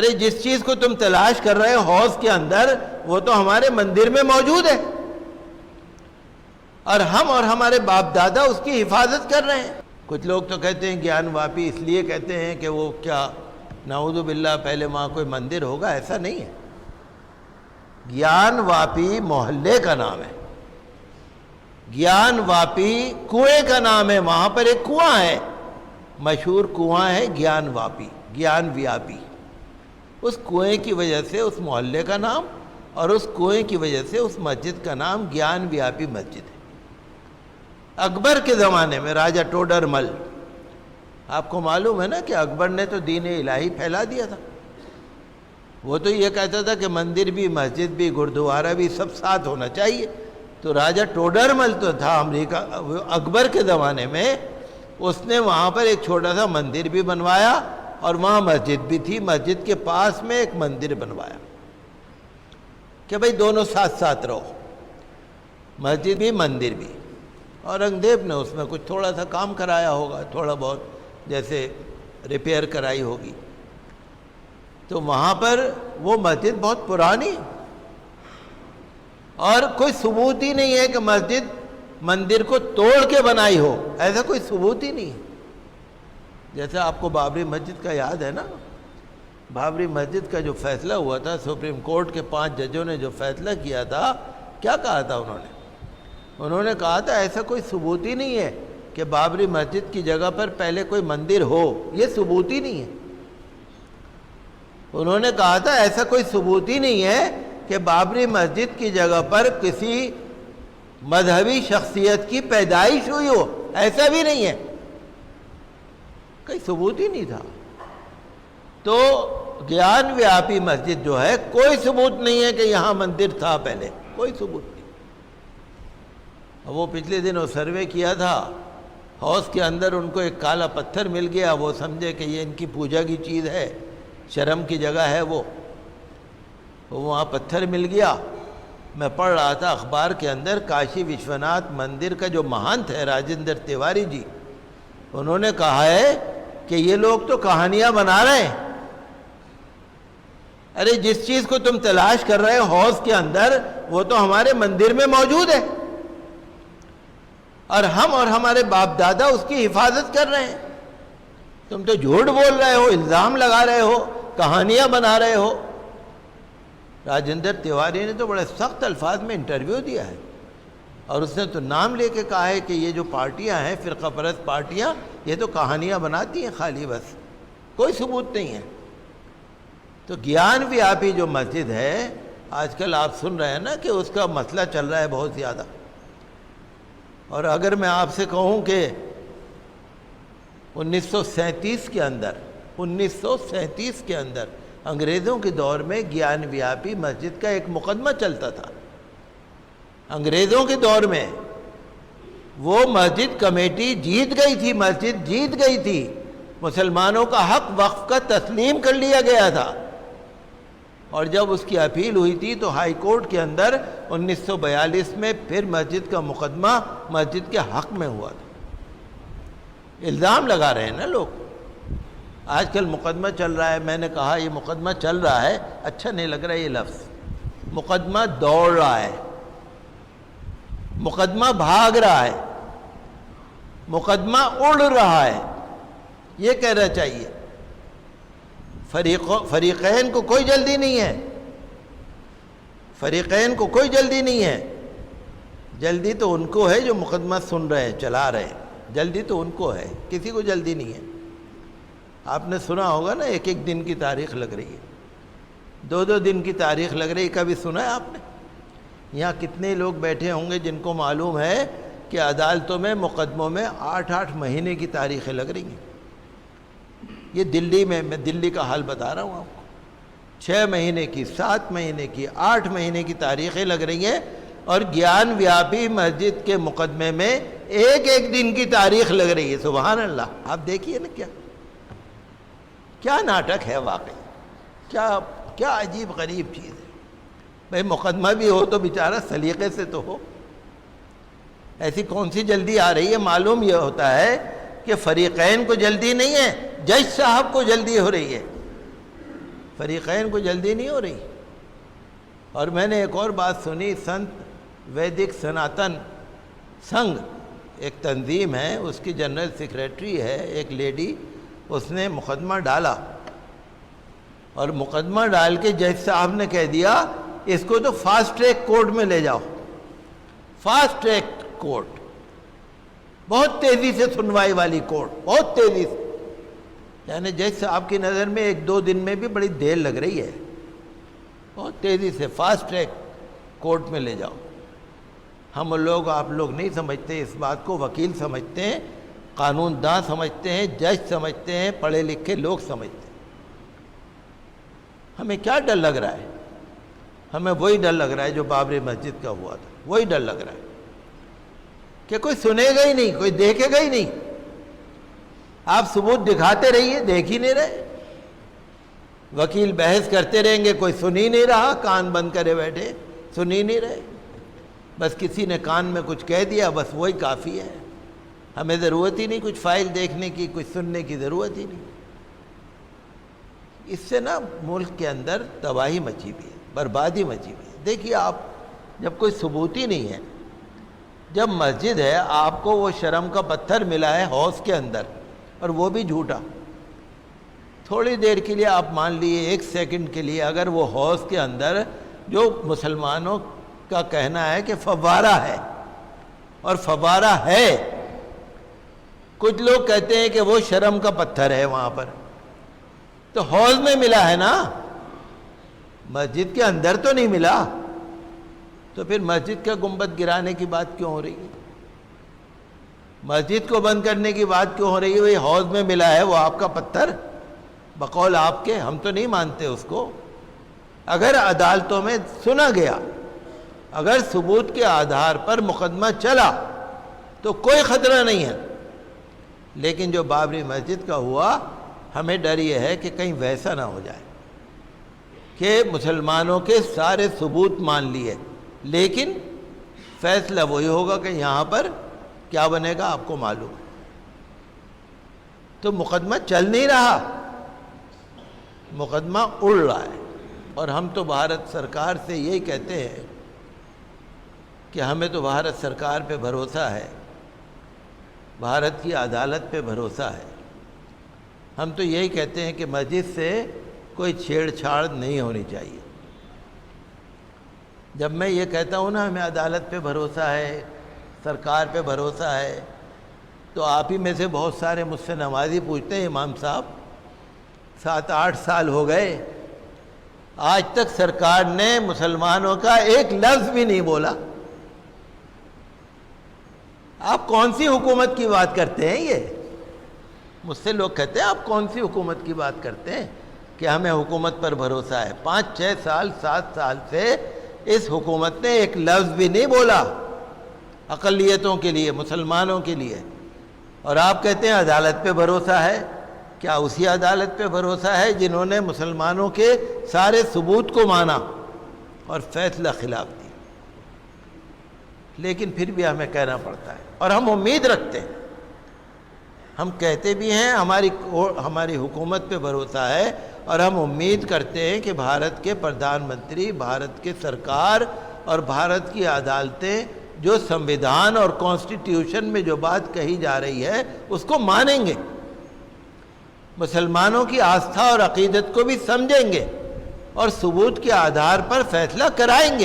ارے جس چیز کو تم تلاش کر رہے ہو حوض کے اندر، وہ تو ہمارے مندر میں موجود ہے، اور ہم اور ہمارے باپ دادا اس کی حفاظت کر رہے ہیں۔ کچھ لوگ تو کہتے ہیں گیان واپی اس لیے کہتے ہیں کہ وہ کیا نعوذ باللہ پہلے وہاں کوئی مندر ہوگا، ایسا نہیں ہے۔ گیان واپی محلے کا نام ہے، گیان واپی کنویں کا نام ہے، وہاں پر ایک کنواں ہے، مشہور کنواں ہے گیان واپی، گیان ویاپی۔ اس کنویں کی وجہ سے اس محلے کا نام، اور اس کنویں کی وجہ سے اس مسجد کا نام گیان ویاپی مسجد ہے۔ اکبر کے زمانے میں راجہ ٹوڈر مل، آپ کو معلوم ہے نا کہ اکبر نے تو دین الہی پھیلا دیا تھا۔ وہ تو یہ کہتا تھا کہ مندر بھی، مسجد بھی، گردوارہ بھی سب ساتھ ہونا چاہیے۔ تو راجہ ٹوڈر مل تو تھا امریکہ، اکبر کے زمانے میں، اس نے وہاں پر ایک چھوٹا سا مندر بھی بنوایا اور وہاں مسجد بھی تھی، مسجد کے پاس میں ایک مندر بنوایا کہ بھئی دونوں ساتھ ساتھ رہو، مسجد بھی مندر بھی۔ اورنگزیب نے اس میں کچھ تھوڑا سا کام کرایا ہوگا، تھوڑا بہت جیسے ریپیئر کرائی ہوگی، تو وہاں پر وہ مسجد بہت پرانی، اور کوئی ثبوت ہی نہیں ہے کہ مسجد مندر کو توڑ کے بنائی ہو، ایسا کوئی ثبوت ہی نہیں ہے۔ جیسے آپ کو بابری مسجد کا یاد ہے نا، بابری مسجد کا جو فیصلہ ہوا تھا، سپریم کورٹ کے 5 ججوں نے جو فیصلہ کیا تھا، کیا کہا تھا انہوں نے کہا تھا ایسا کوئی ثبوت ہی نہیں ہے کہ بابری مسجد کی جگہ پر پہلے کوئی مندر ہو، یہ ثبوت ہی نہیں ہے۔ انہوں نے کہا تھا ایسا کوئی ثبوت ہی نہیں ہے کہ بابری مسجد کی جگہ پر کسی مذہبی شخصیت کی پیدائش ہوئی ہو، ایسا بھی نہیں ہے، کوئی ثبوت ہی نہیں تھا۔ تو گیان ویاپی مسجد جو ہے، کوئی ثبوت نہیں ہے کہ یہاں مندر تھا پہلے، کوئی ثبوت نہیں۔ وہ پچھلے دن وہ سروے کیا تھا، حوض کے اندر ان کو ایک کالا پتھر مل گیا، وہ سمجھے کہ یہ ان کی پوجا کی چیز ہے، شرم کی جگہ ہے، وہ وہاں پتھر مل گیا۔ میں پڑھ رہا تھا اخبار کے اندر، کاشی وشوناتھ مندر کا جو مہنت ہے راجندر تیواری جی، انہوں نے کہا ہے کہ یہ لوگ تو کہانیاں بنا رہے ہیں۔ ارے جس چیز کو تم تلاش کر رہے ہو حوض کے اندر، وہ تو ہمارے مندر میں موجود ہے، اور ہم اور ہمارے باپ دادا اس کی حفاظت کر رہے ہیں۔ تم تو جھوٹ بول رہے ہو، الزام لگا رہے ہو، کہانیاں بنا رہے ہو۔ راجندر تیواری نے تو بڑے سخت الفاظ میں انٹرویو دیا ہے، اور اس نے تو نام لے کے کہا ہے کہ یہ جو پارٹیاں ہیں، فرقہ پرست پارٹیاں، یہ تو کہانیاں بناتی ہیں خالی، بس کوئی ثبوت نہیں ہے۔ تو گیان ویاپی جو مسجد ہے، آج کل آپ سن رہے ہیں نا کہ اس کا مسئلہ چل رہا ہے بہت زیادہ۔ اور اگر میں آپ سے کہوں کہ 1937 کے اندر انگریزوں کے دور میں گیان ویاپی مسجد کا ایک مقدمہ چلتا تھا، انگریزوں کے دور میں وہ مسجد کمیٹی جیت گئی تھی، مسجد جیت گئی تھی، مسلمانوں کا حق وقف کا تسلیم کر لیا گیا تھا، اور جب اس کی اپیل ہوئی تھی تو ہائی کورٹ کے اندر 1942 میں پھر مسجد کا مقدمہ مسجد کے حق میں ہوا تھا۔ الزام لگا رہے ہیں نا لوگ، آج کل مقدمہ چل رہا ہے، میں نے کہا یہ مقدمہ چل رہا ہے، اچھا نہیں لگ رہا یہ لفظ، مقدمہ دوڑ رہا ہے، مقدمہ بھاگ رہا ہے، مقدمہ اڑ رہا ہے، یہ کہنا چاہیے۔ فریقین کو کوئی جلدی نہیں ہے، فریقین کو کوئی جلدی نہیں ہے، جلدی تو ان کو ہے جو مقدمہ سن رہے ہیں، چلا رہے ہیں، جلدی تو ان کو ہے، کسی کو جلدی نہیں ہے۔ آپ نے سنا ہوگا نا، 1 دن کی تاریخ لگ رہی ہے، 2 دن کی تاریخ لگ رہی ہے، کبھی سنا ہے آپ نے؟ یہاں کتنے لوگ بیٹھے ہوں گے جن کو معلوم ہے کہ عدالتوں میں مقدموں میں 8 مہینے کی تاریخیں لگ رہی ہیں۔ یہ دلی میں دلی کا حال بتا رہا ہوں آپ کو، 6 مہینے کی، 7 مہینے کی، 8 مہینے کی تاریخیں لگ رہی ہیں، اور گیان ویاپی مسجد کے مقدمے میں 1 دن کی تاریخ لگ رہی ہے۔ سبحان اللہ، آپ دیکھیے نا کیا ناٹک ہے واقعی، کیا عجیب غریب چیز ہے۔ بھئی مقدمہ بھی ہو تو بیچارہ سلیقے سے تو ہو، ایسی کون سی جلدی آ رہی ہے؟ معلوم یہ ہوتا ہے کہ فریقین کو جلدی نہیں ہے، جج صاحب کو جلدی ہو رہی ہے، فریقین کو جلدی نہیں ہو رہی. اور میں نے ایک اور بات سنی، سنت ویدک سناتن سنگھ ایک تنظیم ہے، اس کی جنرل سیکریٹری ہے ایک لیڈی، اس نے مقدمہ ڈالا، اور مقدمہ ڈال کے جج صاحب نے کہہ دیا اس کو تو فاسٹ ٹریک کورٹ میں لے جاؤ. فاسٹ ٹریک کورٹ، بہت تیزی سے سنوائی والی کورٹ، بہت تیزی سے. یعنی جج صاحب کی نظر میں 1-2 دن میں بھی بڑی دیر لگ رہی ہے. بہت تیزی سے فاسٹ ٹریک کورٹ میں لے جاؤ. ہم لوگ، آپ لوگ نہیں سمجھتے اس بات کو، وکیل سمجھتے ہیں، قانون داں سمجھتے ہیں، جج سمجھتے ہیں، پڑھے لکھے لوگ سمجھتے ہیں. ہمیں کیا ڈر لگ رہا ہے؟ ہمیں وہی ڈر لگ رہا ہے جو بابری مسجد کا ہوا تھا، وہی ڈر لگ رہا ہے کہ کوئی سنے گا ہی نہیں، کوئی دیکھے گا ہی نہیں. آپ ثبوت دکھاتے رہیے، دیکھ ہی نہیں رہے. وکیل بحث کرتے رہیں گے، کوئی سن ہی نہیں رہا، کان بند کرے بیٹھے، سن ہی نہیں رہے. بس کسی نے کان میں کچھ کہہ دیا، بس وہی کافی ہے. ہمیں ضرورت ہی نہیں کچھ فائل دیکھنے کی، کچھ سننے کی ضرورت ہی نہیں. اس سے نا ملک کے اندر تباہی مچی ہوئی ہے، بربادی مچی ہوئی ہے. دیکھیے آپ، جب کوئی ثبوت ہی نہیں ہے، جب مسجد ہے، آپ کو وہ شرم کا پتھر ملا ہے حوض کے اندر، اور وہ بھی جھوٹا. تھوڑی دیر کے لیے آپ مان لیے، 1 سیکنڈ کے لیے، اگر وہ حوض کے اندر جو مسلمانوں کا کہنا ہے کہ فوارہ ہے، اور فوارہ ہے، کچھ لوگ کہتے ہیں کہ وہ شرم کا پتھر ہے وہاں پر، تو حوض میں ملا ہے نا، مسجد کے اندر تو نہیں ملا. تو پھر مسجد کا گنبد گرانے کی بات کیوں ہو رہی ہے؟ مسجد کو بند کرنے کی بات کیوں ہو رہی ہے؟ وہی حوض میں ملا ہے وہ آپ کا پتھر، بقول آپ کے، ہم تو نہیں مانتے اس کو. اگر عدالتوں میں سنا گیا، اگر ثبوت کے آدھار پر مقدمہ چلا تو کوئی خطرہ نہیں ہے. لیکن جو بابری مسجد کا ہوا، ہمیں ڈر یہ ہے کہ کہیں ویسا نہ ہو جائے کہ مسلمانوں کے سارے ثبوت مان لیے، لیکن فیصلہ وہی ہوگا کہ یہاں پر کیا بنے گا آپ کو معلوم ہے. تو مقدمہ چل نہیں رہا، مقدمہ اڑ رہا ہے. اور ہم تو بھارت سرکار سے یہی کہتے ہیں کہ ہمیں تو بھارت سرکار پہ بھروسہ ہے، بھارت کی عدالت پہ بھروسہ ہے. ہم تو یہی کہتے ہیں کہ مسجد سے کوئی چھیڑ چھاڑ نہیں ہونی چاہیے. جب میں یہ کہتا ہوں نا ہمیں عدالت پہ بھروسہ ہے، سرکار پہ بھروسہ ہے، تو آپ ہی میں سے بہت سارے مجھ سے نمازی پوچھتے ہیں، امام صاحب 7-8 سال ہو گئے، آج تک سرکار نے مسلمانوں کا ایک لفظ بھی نہیں بولا. آپ کون سی حکومت کی بات کرتے ہیں؟ یہ مجھ سے لوگ کہتے ہیں آپ کون سی حکومت کی بات کرتے ہیں کہ ہمیں حکومت پر بھروسہ ہے. 5-6 سال 7 سال سے اس حکومت نے ایک لفظ بھی نہیں بولا اقلیتوں کے لیے، مسلمانوں کے لیے. اور آپ کہتے ہیں عدالت پہ بھروسہ ہے. کیا اسی عدالت پہ بھروسہ ہے جنہوں نے مسلمانوں کے سارے ثبوت کو مانا اور فیصلہ خلاف دیا؟ لیکن پھر بھی ہمیں کہنا پڑتا ہے، اور ہم امید رکھتے ہیں، ہم کہتے بھی ہیں ہماری حکومت پہ بھروسہ ہے، اور ہم امید کرتے ہیں کہ بھارت کے پردھان منتری، بھارت کے سرکار اور بھارت کی عدالتیں جو سمویدھان اور کانسٹیٹیوشن میں جو بات کہی جا رہی ہے اس کو مانیں گے، مسلمانوں کی آستھا اور عقیدت کو بھی سمجھیں گے، اور ثبوت کے آدھار پر فیصلہ کرائیں گے.